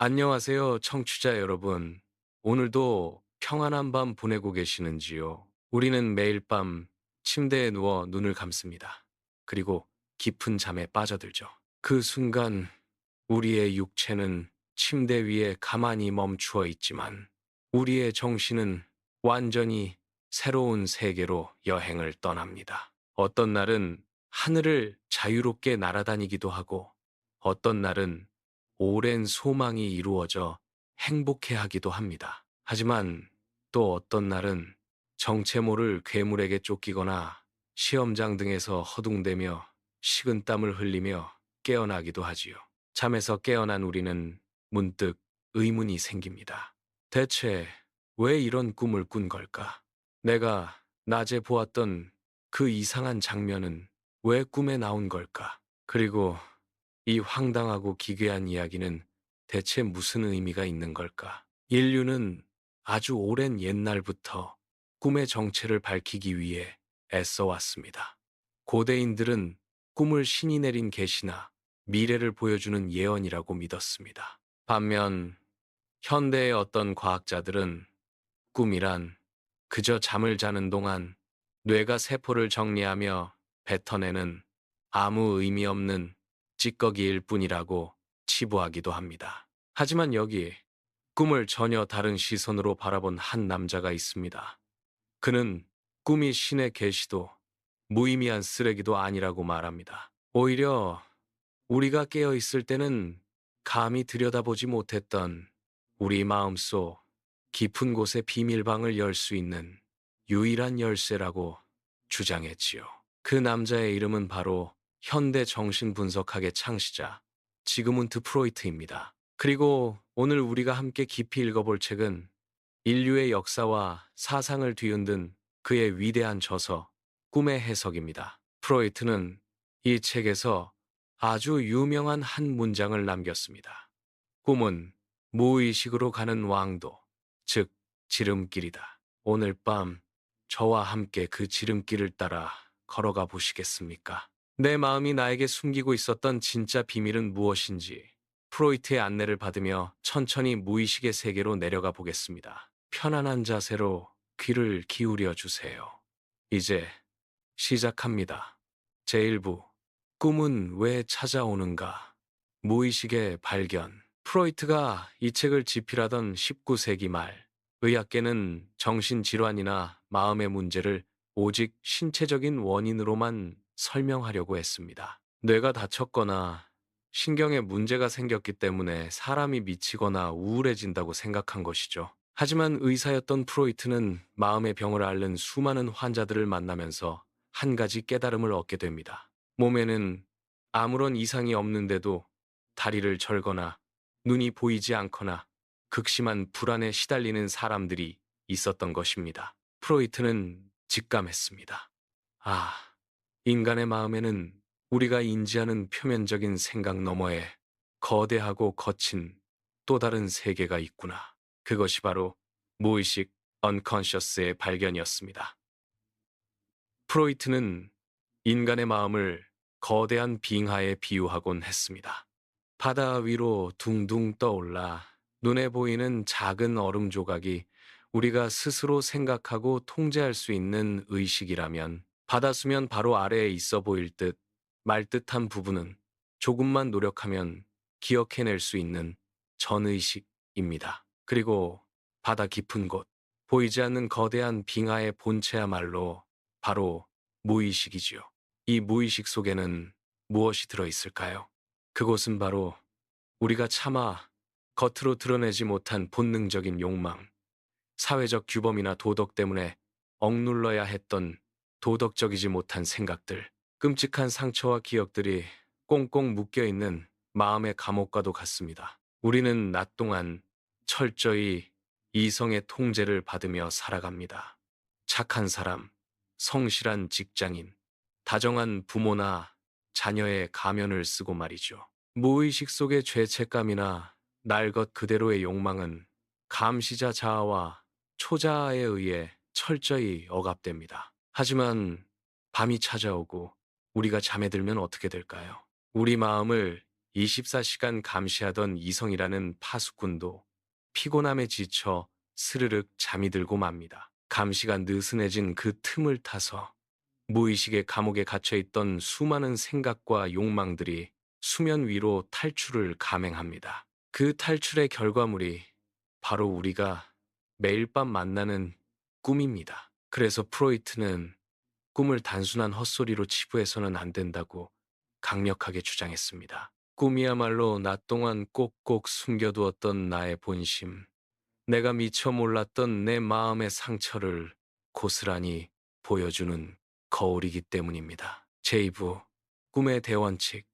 안녕하세요, 청취자 여러분. 오늘도 평안한 밤 보내고 계시는지요? 우리는 매일 밤 침대에 누워 눈을 감습니다. 그리고 깊은 잠에 빠져들죠. 그 순간 우리의 육체는 침대 위에 가만히 멈추어 있지만 우리의 정신은 완전히 새로운 세계로 여행을 떠납니다. 어떤 날은 하늘을 자유롭게 날아다니기도 하고 어떤 날은 오랜 소망이 이루어져 행복해 하기도 합니다. 하지만 또 어떤 날은 정체 모를 괴물에게 쫓기거나 시험장 등에서 허둥대며 식은땀을 흘리며 깨어나기도 하지요. 잠에서 깨어난 우리는 문득 의문이 생깁니다. 대체 왜 이런 꿈을 꾼 걸까? 내가 낮에 보았던 그 이상한 장면은 왜 꿈에 나온 걸까? 그리고 이 황당하고 기괴한 이야기는 대체 무슨 의미가 있는 걸까? 인류는 아주 오랜 옛날부터 꿈의 정체를 밝히기 위해 애써 왔습니다. 고대인들은 꿈을 신이 내린 계시나 미래를 보여주는 예언이라고 믿었습니다. 반면 현대의 어떤 과학자들은 꿈이란 그저 잠을 자는 동안 뇌가 세포를 정리하며 뱉어내는 아무 의미 없는 찌꺼기일 뿐이라고 치부하기도 합니다. 하지만 여기 꿈을 전혀 다른 시선으로 바라본 한 남자가 있습니다. 그는 꿈이 신의 계시도 무의미한 쓰레기도 아니라고 말합니다. 오히려 우리가 깨어 있을 때는 감히 들여다보지 못했던 우리 마음속 깊은 곳의 비밀방을 열 수 있는 유일한 열쇠라고 주장했지요. 그 남자의 이름은 바로 현대 정신분석학의 창시자 지그문트 프로이트입니다. 그리고 오늘 우리가 함께 깊이 읽어볼 책은 인류의 역사와 사상을 뒤흔든 그의 위대한 저서 꿈의 해석입니다. 프로이트는 이 책에서 아주 유명한 한 문장을 남겼습니다. 꿈은 무의식으로 가는 왕도, 즉 지름길이다. 오늘 밤 저와 함께 그 지름길을 따라 걸어가 보시겠습니까? 내 마음이 나에게 숨기고 있었던 진짜 비밀은 무엇인지 프로이트의 안내를 받으며 천천히 무의식의 세계로 내려가 보겠습니다. 편안한 자세로 귀를 기울여 주세요. 이제 시작합니다. 제1부 꿈은 왜 찾아오는가? 무의식의 발견. 프로이트가 이 책을 집필하던 19세기 말, 의학계는 정신질환이나 마음의 문제를 오직 신체적인 원인으로만 설명하려고 했습니다. 뇌가 다쳤거나 신경에 문제가 생겼기 때문에 사람이 미치거나 우울해진다고 생각한 것이죠. 하지만 의사였던 프로이트는 마음의 병을 앓는 수많은 환자들을 만나면서 한 가지 깨달음을 얻게 됩니다. 몸에는 아무런 이상이 없는데도 다리를 절거나 눈이 보이지 않거나 극심한 불안에 시달리는 사람들이 있었던 것입니다. 프로이트는 직감했습니다. 아, 인간의 마음에는 우리가 인지하는 표면적인 생각 너머에 거대하고 거친 또 다른 세계가 있구나. 그것이 바로 무의식 unconscious의 발견이었습니다. 프로이트는 인간의 마음을 거대한 빙하에 비유하곤 했습니다. 바다 위로 둥둥 떠올라 눈에 보이는 작은 얼음 조각이 우리가 스스로 생각하고 통제할 수 있는 의식이라면 바다수면 바로 아래에 있어 보일 듯 말듯한 부분은 조금만 노력하면 기억해낼 수 있는 전의식입니다. 그리고 바다 깊은 곳, 보이지 않는 거대한 빙하의 본체야말로 바로 무의식이지요. 이 무의식 속에는 무엇이 들어있을까요? 그곳은 바로 우리가 차마 겉으로 드러내지 못한 본능적인 욕망, 사회적 규범이나 도덕 때문에 억눌러야 했던 도덕적이지 못한 생각들, 끔찍한 상처와 기억들이 꽁꽁 묶여있는 마음의 감옥과도 같습니다. 우리는 낮 동안 철저히 이성의 통제를 받으며 살아갑니다. 착한 사람, 성실한 직장인, 다정한 부모나 자녀의 가면을 쓰고 말이죠. 무의식 속의 죄책감이나 날 것 그대로의 욕망은 감시자 자아와 초자아에 의해 철저히 억압됩니다. 하지만 밤이 찾아오고 우리가 잠에 들면 어떻게 될까요? 우리 마음을 24시간 감시하던 이성이라는 파수꾼도 피곤함에 지쳐 스르륵 잠이 들고 맙니다. 감시가 느슨해진 그 틈을 타서 무의식의 감옥에 갇혀있던 수많은 생각과 욕망들이 수면 위로 탈출을 감행합니다. 그 탈출의 결과물이 바로 우리가 매일 밤 만나는 꿈입니다. 그래서 프로이트는 꿈을 단순한 헛소리로 치부해서는 안 된다고 강력하게 주장했습니다. 꿈이야말로 낮 동안 꼭꼭 숨겨두었던 나의 본심, 내가 미처 몰랐던 내 마음의 상처를 고스란히 보여주는 거울이기 때문입니다. 제2부, 꿈의 대원칙.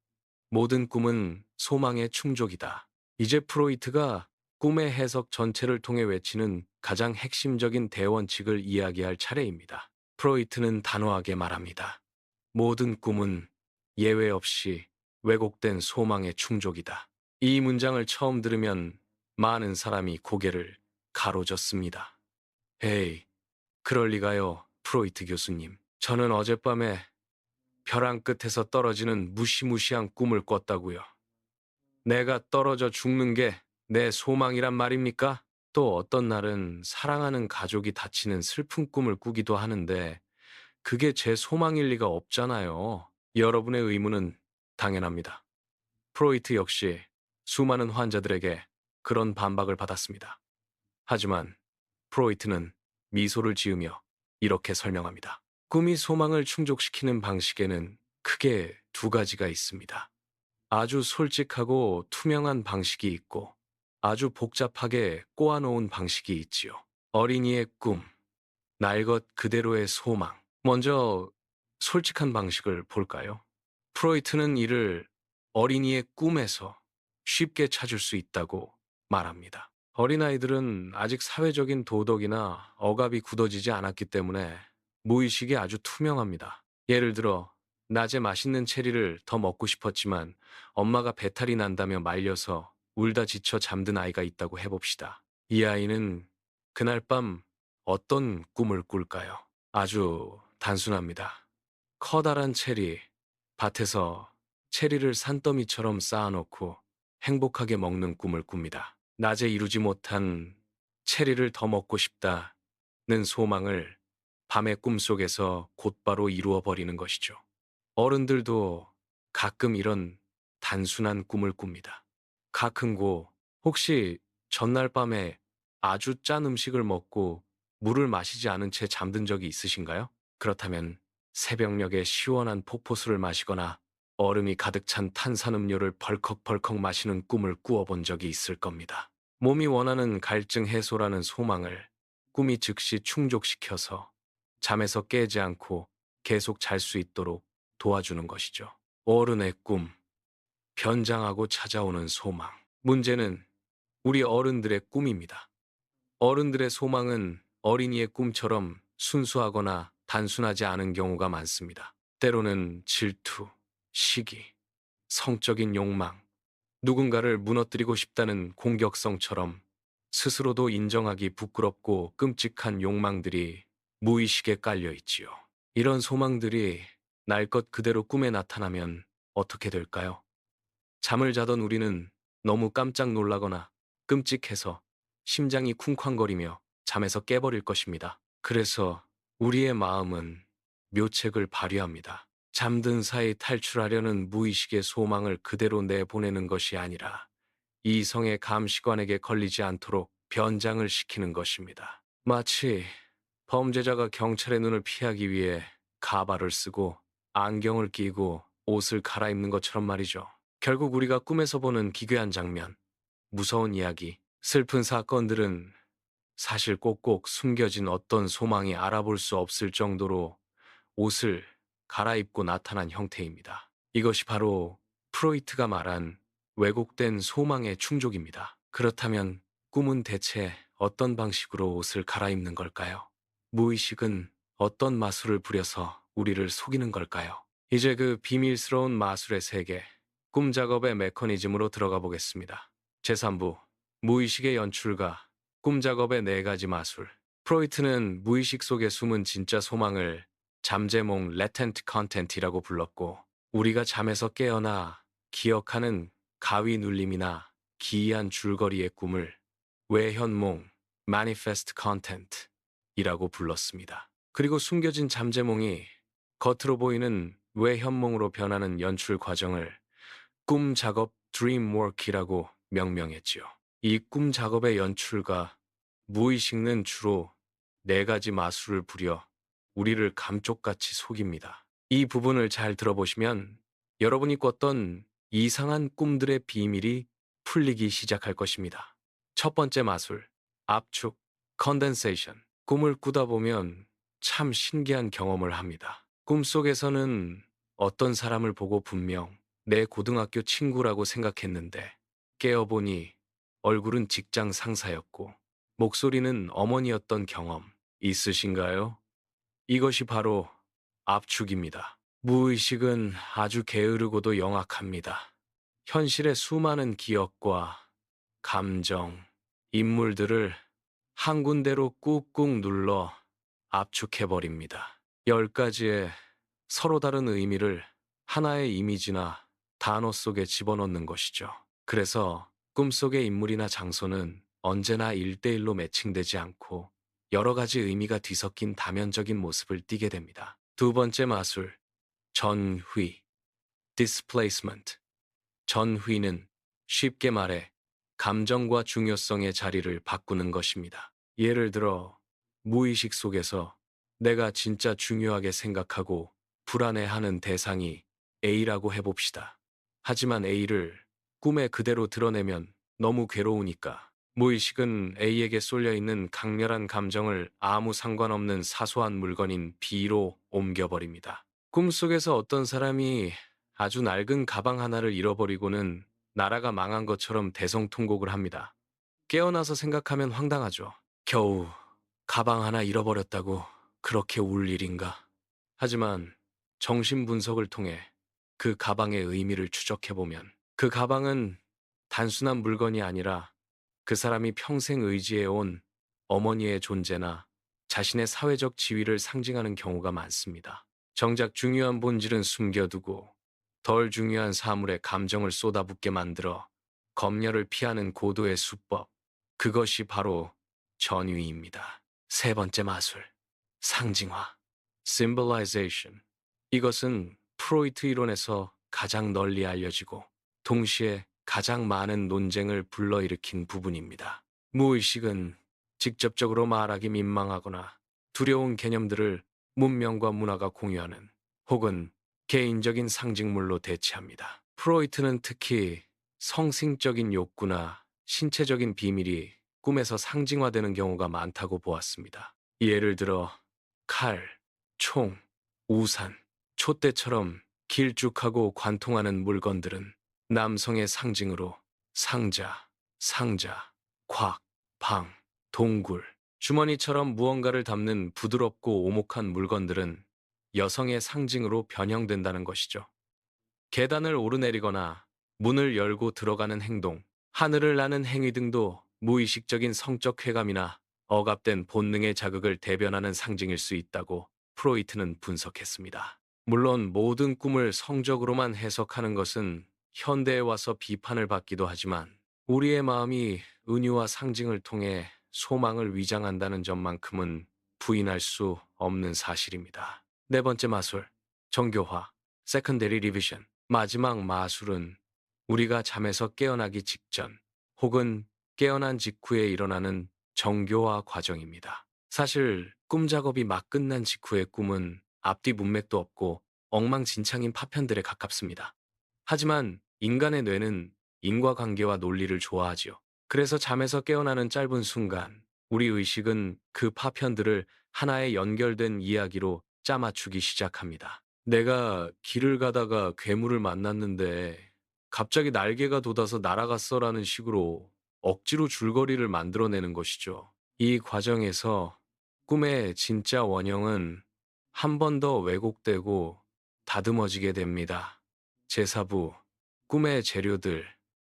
모든 꿈은 소망의 충족이다. 이제 프로이트가 꿈의 해석 전체를 통해 외치는 가장 핵심적인 대원칙을 이야기할 차례입니다. 프로이트는 단호하게 말합니다. 모든 꿈은 예외 없이 왜곡된 소망의 충족이다. 이 문장을 처음 들으면 많은 사람이 고개를 가로젓습니다. 에이, 그럴 리가요, 프로이트 교수님. 저는 어젯밤에 벼랑 끝에서 떨어지는 무시무시한 꿈을 꿨다고요. 내가 떨어져 죽는 게 내 소망이란 말입니까? 또 어떤 날은 사랑하는 가족이 다치는 슬픈 꿈을 꾸기도 하는데 그게 제 소망일 리가 없잖아요. 여러분의 의문은 당연합니다. 프로이트 역시 수많은 환자들에게 그런 반박을 받았습니다. 하지만 프로이트는 미소를 지으며 이렇게 설명합니다. 꿈이 소망을 충족시키는 방식에는 크게 두 가지가 있습니다. 아주 솔직하고 투명한 방식이 있고 아주 복잡하게 꼬아놓은 방식이 있지요. 어린이의 꿈, 날 것 그대로의 소망. 먼저 솔직한 방식을 볼까요? 프로이트는 이를 어린이의 꿈에서 쉽게 찾을 수 있다고 말합니다. 어린아이들은 아직 사회적인 도덕이나 억압이 굳어지지 않았기 때문에 무의식이 아주 투명합니다. 예를 들어, 낮에 맛있는 체리를 더 먹고 싶었지만 엄마가 배탈이 난다며 말려서 울다 지쳐 잠든 아이가 있다고 해봅시다. 이 아이는 그날 밤 어떤 꿈을 꿀까요? 아주 단순합니다. 커다란 체리, 밭에서 체리를 산더미처럼 쌓아놓고 행복하게 먹는 꿈을 꿉니다. 낮에 이루지 못한 체리를 더 먹고 싶다는 소망을 밤의 꿈속에서 곧바로 이루어 버리는 것이죠. 어른들도 가끔 이런 단순한 꿈을 꿉니다. 가끔고 혹시 전날 밤에 아주 짠 음식을 먹고 물을 마시지 않은 채 잠든 적이 있으신가요? 그렇다면 새벽녘에 시원한 폭포수를 마시거나 얼음이 가득 찬 탄산음료를 벌컥벌컥 마시는 꿈을 꾸어본 적이 있을 겁니다. 몸이 원하는 갈증 해소라는 소망을 꿈이 즉시 충족시켜서 잠에서 깨지 않고 계속 잘 수 있도록 도와주는 것이죠. 어른의 꿈, 변장하고 찾아오는 소망. 문제는 우리 어른들의 꿈입니다. 어른들의 소망은 어린이의 꿈처럼 순수하거나 단순하지 않은 경우가 많습니다. 때로는 질투, 시기, 성적인 욕망, 누군가를 무너뜨리고 싶다는 공격성처럼 스스로도 인정하기 부끄럽고 끔찍한 욕망들이 무의식에 깔려 있지요. 이런 소망들이 날 것 그대로 꿈에 나타나면 어떻게 될까요? 잠을 자던 우리는 너무 깜짝 놀라거나 끔찍해서 심장이 쿵쾅거리며 잠에서 깨버릴 것입니다. 그래서 우리의 마음은 묘책을 발휘합니다. 잠든 사이 탈출하려는 무의식의 소망을 그대로 내보내는 것이 아니라 이성의 감시관에게 걸리지 않도록 변장을 시키는 것입니다. 마치 범죄자가 경찰의 눈을 피하기 위해 가발을 쓰고 안경을 끼고 옷을 갈아입는 것처럼 말이죠. 결국 우리가 꿈에서 보는 기괴한 장면, 무서운 이야기, 슬픈 사건들은 사실 꼭꼭 숨겨진 어떤 소망이 알아볼 수 없을 정도로 옷을 갈아입고 나타난 형태입니다. 이것이 바로 프로이트가 말한 왜곡된 소망의 충족입니다. 그렇다면 꿈은 대체 어떤 방식으로 옷을 갈아입는 걸까요? 무의식은 어떤 마술을 부려서 우리를 속이는 걸까요? 이제 그 비밀스러운 마술의 세계, 꿈 작업의 메커니즘으로 들어가 보겠습니다. 제3부, 무의식의 연출가, 꿈 작업의 네 가지 마술. 프로이트는 무의식 속에 숨은 진짜 소망을 잠재몽 latent content이라고 불렀고, 우리가 잠에서 깨어나 기억하는 가위 눌림이나 기이한 줄거리의 꿈을 외현몽, manifest content 이라고 불렀습니다. 그리고 숨겨진 잠재몽이 겉으로 보이는 외현몽으로 변하는 연출 과정을 꿈 작업 드림워크이라고 명명했지요. 이 꿈 작업의 연출가 무의식은 주로 네 가지 마술을 부려 우리를 감쪽같이 속입니다. 이 부분을 잘 들어보시면 여러분이 꿨던 이상한 꿈들의 비밀이 풀리기 시작할 것입니다. 첫 번째 마술, 압축, 컨덴세이션. 꿈을 꾸다 보면 참 신기한 경험을 합니다. 꿈속에서는 어떤 사람을 보고 분명 내 고등학교 친구라고 생각했는데 깨어보니 얼굴은 직장 상사였고 목소리는 어머니였던 경험 있으신가요? 이것이 바로 압축입니다. 무의식은 아주 게으르고도 영악합니다. 현실의 수많은 기억과 감정, 인물들을 한 군데로 꾹꾹 눌러 압축해버립니다. 10가지의 서로 다른 의미를 하나의 이미지나 단어 속에 집어넣는 것이죠. 그래서 꿈속의 인물이나 장소는 언제나 1대1로 매칭되지 않고 여러 가지 의미가 뒤섞인 다면적인 모습을 띠게 됩니다. 두 번째 마술, 전휘, displacement. 전휘는 쉽게 말해 감정과 중요성의 자리를 바꾸는 것입니다. 예를 들어 무의식 속에서 내가 진짜 중요하게 생각하고 불안해하는 대상이 A라고 해봅시다. 하지만 A를 꿈에 그대로 드러내면 너무 괴로우니까 무의식은 A에게 쏠려있는 강렬한 감정을 아무 상관없는 사소한 물건인 B로 옮겨버립니다. 꿈속에서 어떤 사람이 아주 낡은 가방 하나를 잃어버리고는 나라가 망한 것처럼 대성통곡을 합니다. 깨어나서 생각하면 황당하죠. 겨우 가방 하나 잃어버렸다고 그렇게 울 일인가? 하지만 정신 분석을 통해 그 가방의 의미를 추적해보면 그 가방은 단순한 물건이 아니라 그 사람이 평생 의지해온 어머니의 존재나 자신의 사회적 지위를 상징하는 경우가 많습니다. 정작 중요한 본질은 숨겨두고 덜 중요한 사물에 감정을 쏟아붓게 만들어 검열을 피하는 고도의 수법. 그것이 바로 전위입니다. 세 번째 마술, 상징화, symbolization. 이것은 프로이트 이론에서 가장 널리 알려지고 동시에 가장 많은 논쟁을 불러일으킨 부분입니다. 무의식은 직접적으로 말하기 민망하거나 두려운 개념들을 문명과 문화가 공유하는 혹은 개인적인 상징물로 대체합니다. 프로이트는 특히 성싱적인 욕구나 신체적인 비밀이 꿈에서 상징화되는 경우가 많다고 보았습니다. 예를 들어 칼, 총, 우산, 촛대처럼 길쭉하고 관통하는 물건들은 남성의 상징으로 상자, 상자, 곽, 방, 동굴, 주머니처럼 무언가를 담는 부드럽고 오목한 물건들은 여성의 상징으로 변형된다는 것이죠. 계단을 오르내리거나 문을 열고 들어가는 행동, 하늘을 나는 행위 등도 무의식적인 성적 쾌감이나 억압된 본능의 자극을 대변하는 상징일 수 있다고 프로이트는 분석했습니다. 물론 모든 꿈을 성적으로만 해석하는 것은 현대에 와서 비판을 받기도 하지만 우리의 마음이 은유와 상징을 통해 소망을 위장한다는 점만큼은 부인할 수 없는 사실입니다. 네 번째 마술, 정교화, secondary revision. 마지막 마술은 우리가 잠에서 깨어나기 직전 혹은 깨어난 직후에 일어나는 정교화 과정입니다. 사실 꿈 작업이 막 끝난 직후의 꿈은 앞뒤 문맥도 없고 엉망진창인 파편들에 가깝습니다. 하지만 인간의 뇌는 인과관계와 논리를 좋아하지요. 그래서 잠에서 깨어나는 짧은 순간 우리 의식은 그 파편들을 하나의 연결된 이야기로 짜맞추기 시작합니다. 내가 길을 가다가 괴물을 만났는데 갑자기 날개가 돋아서 날아갔어라는 식으로 억지로 줄거리를 만들어내는 것이죠. 이 과정에서 꿈의 진짜 원형은 한 번 더 왜곡되고 다듬어지게 됩니다. 제4부, 꿈의 재료들,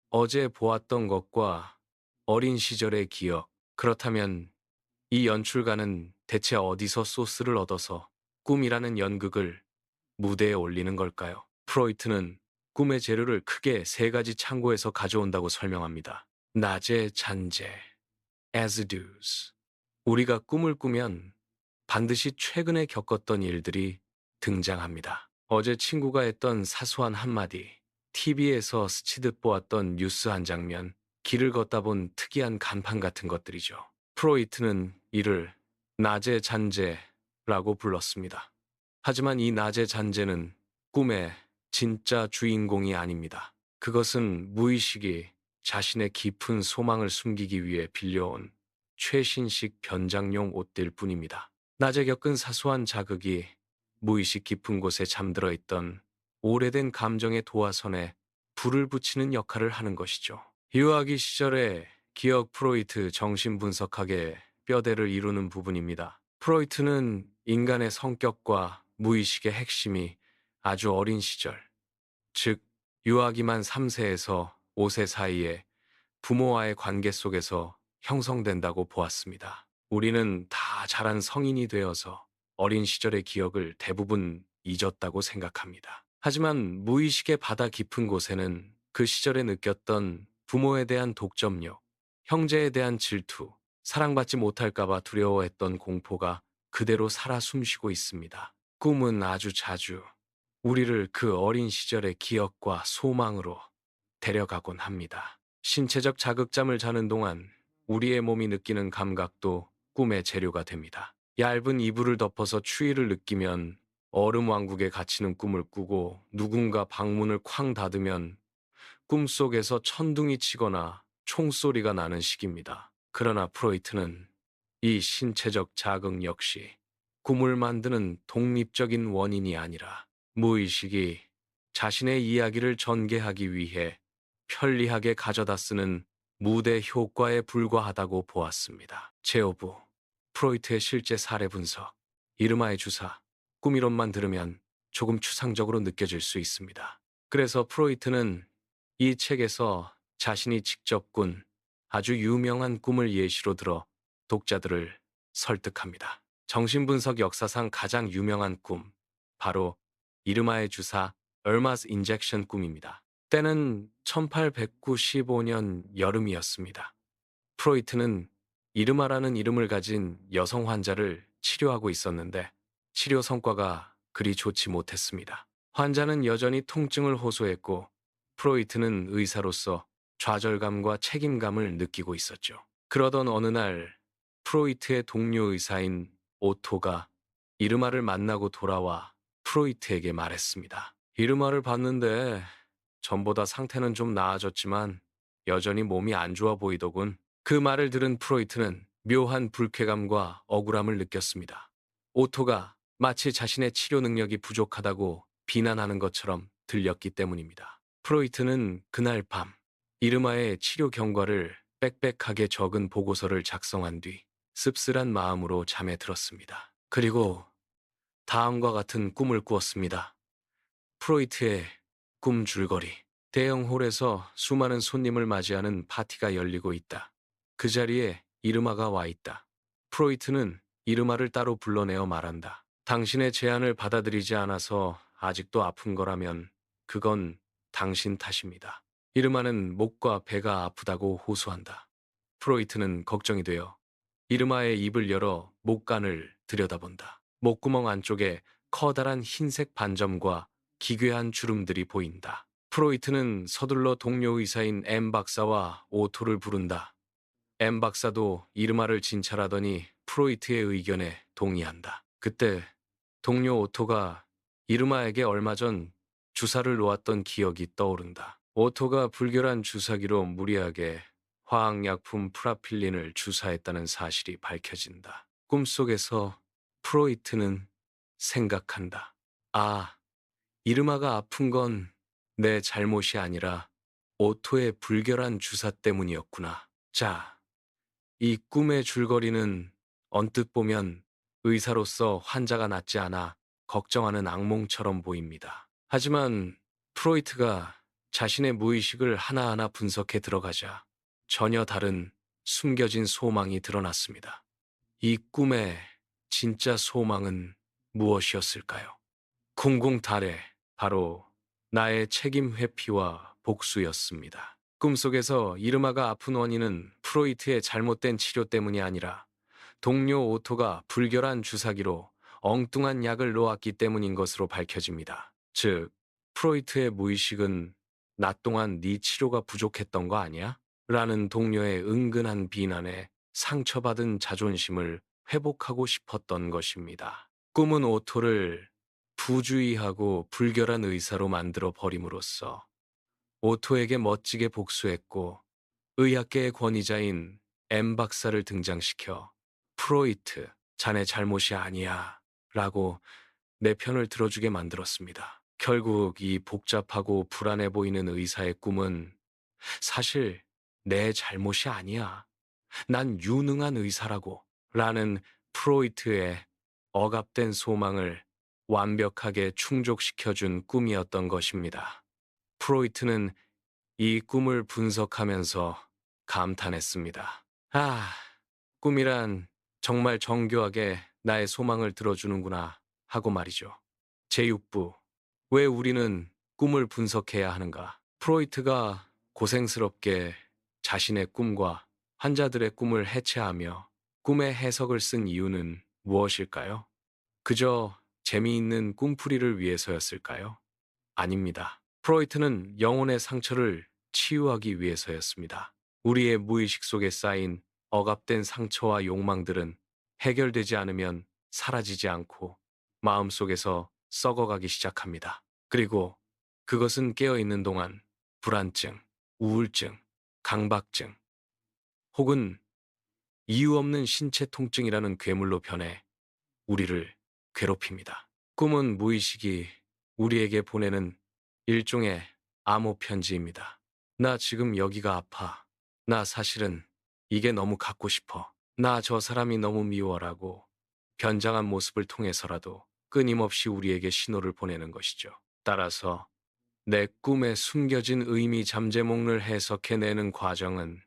어제 보았던 것과 어린 시절의 기억. 그렇다면 이 연출가는 대체 어디서 소스를 얻어서 꿈이라는 연극을 무대에 올리는 걸까요? 프로이트는 꿈의 재료를 크게 세 가지 창고에서 가져온다고 설명합니다. 낮의 잔재, as do's. 우리가 꿈을 꾸면 반드시 최근에 겪었던 일들이 등장합니다. 어제 친구가 했던 사소한 한마디, TV에서 스치듯 보았던 뉴스 한 장면, 길을 걷다 본 특이한 간판 같은 것들이죠. 프로이트는 이를 낮의 잔재라고 불렀습니다. 하지만 이 낮의 잔재는 꿈의 진짜 주인공이 아닙니다. 그것은 무의식이 자신의 깊은 소망을 숨기기 위해 빌려온 최신식 변장용 옷들 뿐입니다. 낮에 겪은 사소한 자극이 무의식 깊은 곳에 잠들어 있던 오래된 감정의 도화선에 불을 붙이는 역할을 하는 것이죠. 유아기 시절의 기억 프로이트 정신분석학의 뼈대를 이루는 부분입니다. 프로이트는 인간의 성격과 무의식의 핵심이 아주 어린 시절, 즉 유아기만 3세에서 5세 사이에 부모와의 관계 속에서 형성된다고 보았습니다. 우리는 다 자란 성인이 되어서 어린 시절의 기억을 대부분 잊었다고 생각합니다. 하지만 무의식의 바다 깊은 곳에는 그 시절에 느꼈던 부모에 대한 독점력, 형제에 대한 질투, 사랑받지 못할까봐 두려워했던 공포가 그대로 살아 숨쉬고 있습니다. 꿈은 아주 자주 우리를 그 어린 시절의 기억과 소망으로 데려가곤 합니다. 신체적 자극잠을 자는 동안 우리의 몸이 느끼는 감각도 꿈의 재료가 됩니다. 얇은 이불을 덮어서 추위를 느끼면 얼음 왕국에 갇히는 꿈을 꾸고 누군가 방문을 쾅 닫으면 꿈속에서 천둥이 치거나 총소리가 나는 시기입니다. 그러나 프로이트는 이 신체적 자극 역시 꿈을 만드는 독립적인 원인이 아니라 무의식이 자신의 이야기를 전개하기 위해 편리하게 가져다 쓰는 무대 효과에 불과하다고 보았습니다. 제오부, 프로이트의 실제 사례 분석, 이르마의 주사, 꿈이론만 들으면 조금 추상적으로 느껴질 수 있습니다. 그래서 프로이트는 이 책에서 자신이 직접 꾼 아주 유명한 꿈을 예시로 들어 독자들을 설득합니다. 정신분석 역사상 가장 유명한 꿈, 바로 이르마의 주사, 얼마스 인젝션 꿈입니다. 때는 1895년 여름이었습니다. 프로이트는 이르마라는 이름을 가진 여성 환자를 치료하고 있었는데 치료 성과가 그리 좋지 못했습니다. 환자는 여전히 통증을 호소했고 프로이트는 의사로서 좌절감과 책임감을 느끼고 있었죠. 그러던 어느 날 프로이트의 동료 의사인 오토가 이르마를 만나고 돌아와 프로이트에게 말했습니다. 이르마를 봤는데 전보다 상태는 좀 나아졌지만 여전히 몸이 안 좋아 보이더군. 그 말을 들은 프로이트는 묘한 불쾌감과 억울함을 느꼈습니다. 오토가 마치 자신의 치료 능력이 부족하다고 비난하는 것처럼 들렸기 때문입니다. 프로이트는 그날 밤 이르마의 치료 경과를 빽빽하게 적은 보고서를 작성한 뒤 씁쓸한 마음으로 잠에 들었습니다. 그리고 다음과 같은 꿈을 꾸었습니다. 프로이트의 꿈 줄거리. 대형 홀에서 수많은 손님을 맞이하는 파티가 열리고 있다. 그 자리에 이르마가 와 있다. 프로이트는 이르마를 따로 불러내어 말한다. 당신의 제안을 받아들이지 않아서 아직도 아픈 거라면 그건 당신 탓입니다. 이르마는 목과 배가 아프다고 호소한다. 프로이트는 걱정이 되어 이르마의 입을 열어 목간을 들여다본다. 목구멍 안쪽에 커다란 흰색 반점과 기괴한 주름들이 보인다. 프로이트는 서둘러 동료 의사인 M 박사와 오토를 부른다. M 박사도 이르마를 진찰하더니 프로이트의 의견에 동의한다. 그때 동료 오토가 이르마에게 얼마 전 주사를 놓았던 기억이 떠오른다. 오토가 불결한 주사기로 무리하게 화학약품 프라필린을 주사했다는 사실이 밝혀진다. 꿈속에서 프로이트는 생각한다. 아, 이르마가 아픈 건 내 잘못이 아니라 오토의 불결한 주사 때문이었구나. 자, 이 꿈의 줄거리는 언뜻 보면 의사로서 환자가 낫지 않아 걱정하는 악몽처럼 보입니다. 하지만 프로이트가 자신의 무의식을 하나하나 분석해 들어가자 전혀 다른 숨겨진 소망이 드러났습니다. 이 꿈의 진짜 소망은 무엇이었을까요? 쿵쿵 달에 바로 나의 책임 회피와 복수였습니다. 꿈속에서 이르마가 아픈 원인은 프로이트의 잘못된 치료 때문이 아니라 동료 오토가 불결한 주사기로 엉뚱한 약을 놓았기 때문인 것으로 밝혀집니다. 즉, 프로이트의 무의식은 낮 동안 네 치료가 부족했던 거 아니야? 라는 동료의 은근한 비난에 상처받은 자존심을 회복하고 싶었던 것입니다. 꿈은 오토를 부주의하고 불결한 의사로 만들어 버림으로써 오토에게 멋지게 복수했고 의학계의 권위자인 M 박사를 등장시켜 프로이트, 자네 잘못이 아니야 라고 내 편을 들어주게 만들었습니다. 결국 이 복잡하고 불안해 보이는 의사의 꿈은 사실 내 잘못이 아니야. 난 유능한 의사라고 라는 프로이트의 억압된 소망을 완벽하게 충족시켜준 꿈이었던 것입니다. 프로이트는 이 꿈을 분석하면서 감탄했습니다. 아, 꿈이란 정말 정교하게 나의 소망을 들어주는구나 하고 말이죠. 제6부, 왜 우리는 꿈을 분석해야 하는가? 프로이트가 고생스럽게 자신의 꿈과 환자들의 꿈을 해체하며 꿈의 해석을 쓴 이유는 무엇일까요? 그저 재미있는 꿈풀이를 위해서였을까요? 아닙니다. 프로이트는 영혼의 상처를 치유하기 위해서였습니다. 우리의 무의식 속에 쌓인 억압된 상처와 욕망들은 해결되지 않으면 사라지지 않고 마음속에서 썩어가기 시작합니다. 그리고 그것은 깨어있는 동안 불안증, 우울증, 강박증, 혹은 이유 없는 신체 통증이라는 괴물로 변해 우리를 괴롭힙니다. 꿈은 무의식이 우리에게 보내는 일종의 암호 편지입니다. 나 지금 여기가 아파. 나 사실은 이게 너무 갖고 싶어. 나 저 사람이 너무 미워라고 변장한 모습을 통해서라도 끊임없이 우리에게 신호를 보내는 것이죠. 따라서 내 꿈에 숨겨진 의미 잠재목을 해석해내는 과정은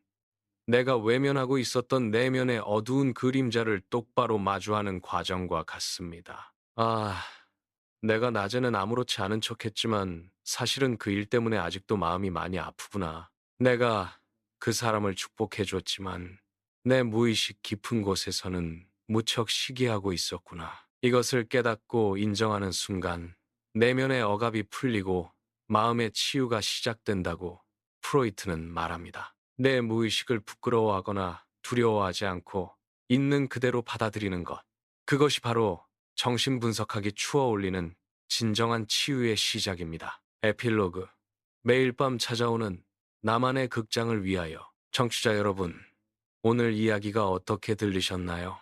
내가 외면하고 있었던 내면의 어두운 그림자를 똑바로 마주하는 과정과 같습니다. 아, 내가 낮에는 아무렇지 않은 척했지만 사실은 그 일 때문에 아직도 마음이 많이 아프구나. 내가 그 사람을 축복해줬지만 내 무의식 깊은 곳에서는 무척 시기하고 있었구나. 이것을 깨닫고 인정하는 순간 내면의 억압이 풀리고 마음의 치유가 시작된다고 프로이트는 말합니다. 내 무의식을 부끄러워하거나 두려워하지 않고 있는 그대로 받아들이는 것. 그것이 바로 정신분석학이 추어 올리는 진정한 치유의 시작입니다. 에필로그. 매일 밤 찾아오는 나만의 극장을 위하여. 청취자 여러분, 오늘 이야기가 어떻게 들리셨나요?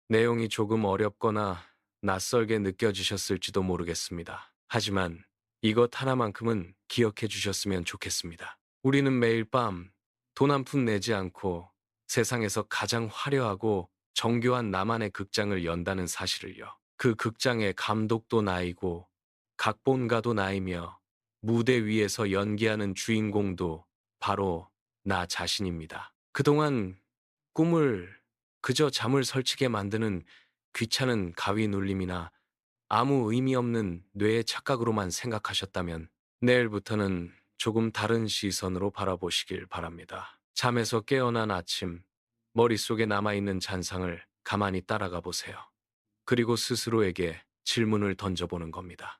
내용이 조금 어렵거나 낯설게 느껴지셨을지도 모르겠습니다. 하지만 이것 하나만큼은 기억해 주셨으면 좋겠습니다. 우리는 매일 밤 돈 한 푼 내지 않고 세상에서 가장 화려하고 정교한 나만의 극장을 연다는 사실을요. 그 극장의 감독도 나이고 각본가도 나이며 무대 위에서 연기하는 주인공도 바로 나 자신입니다. 그동안 꿈을 그저 잠을 설치게 만드는 귀찮은 가위 눌림이나 아무 의미 없는 뇌의 착각으로만 생각하셨다면 내일부터는 조금 다른 시선으로 바라보시길 바랍니다. 잠에서 깨어난 아침, 머릿속에 남아있는 잔상을 가만히 따라가 보세요. 그리고 스스로에게 질문을 던져보는 겁니다.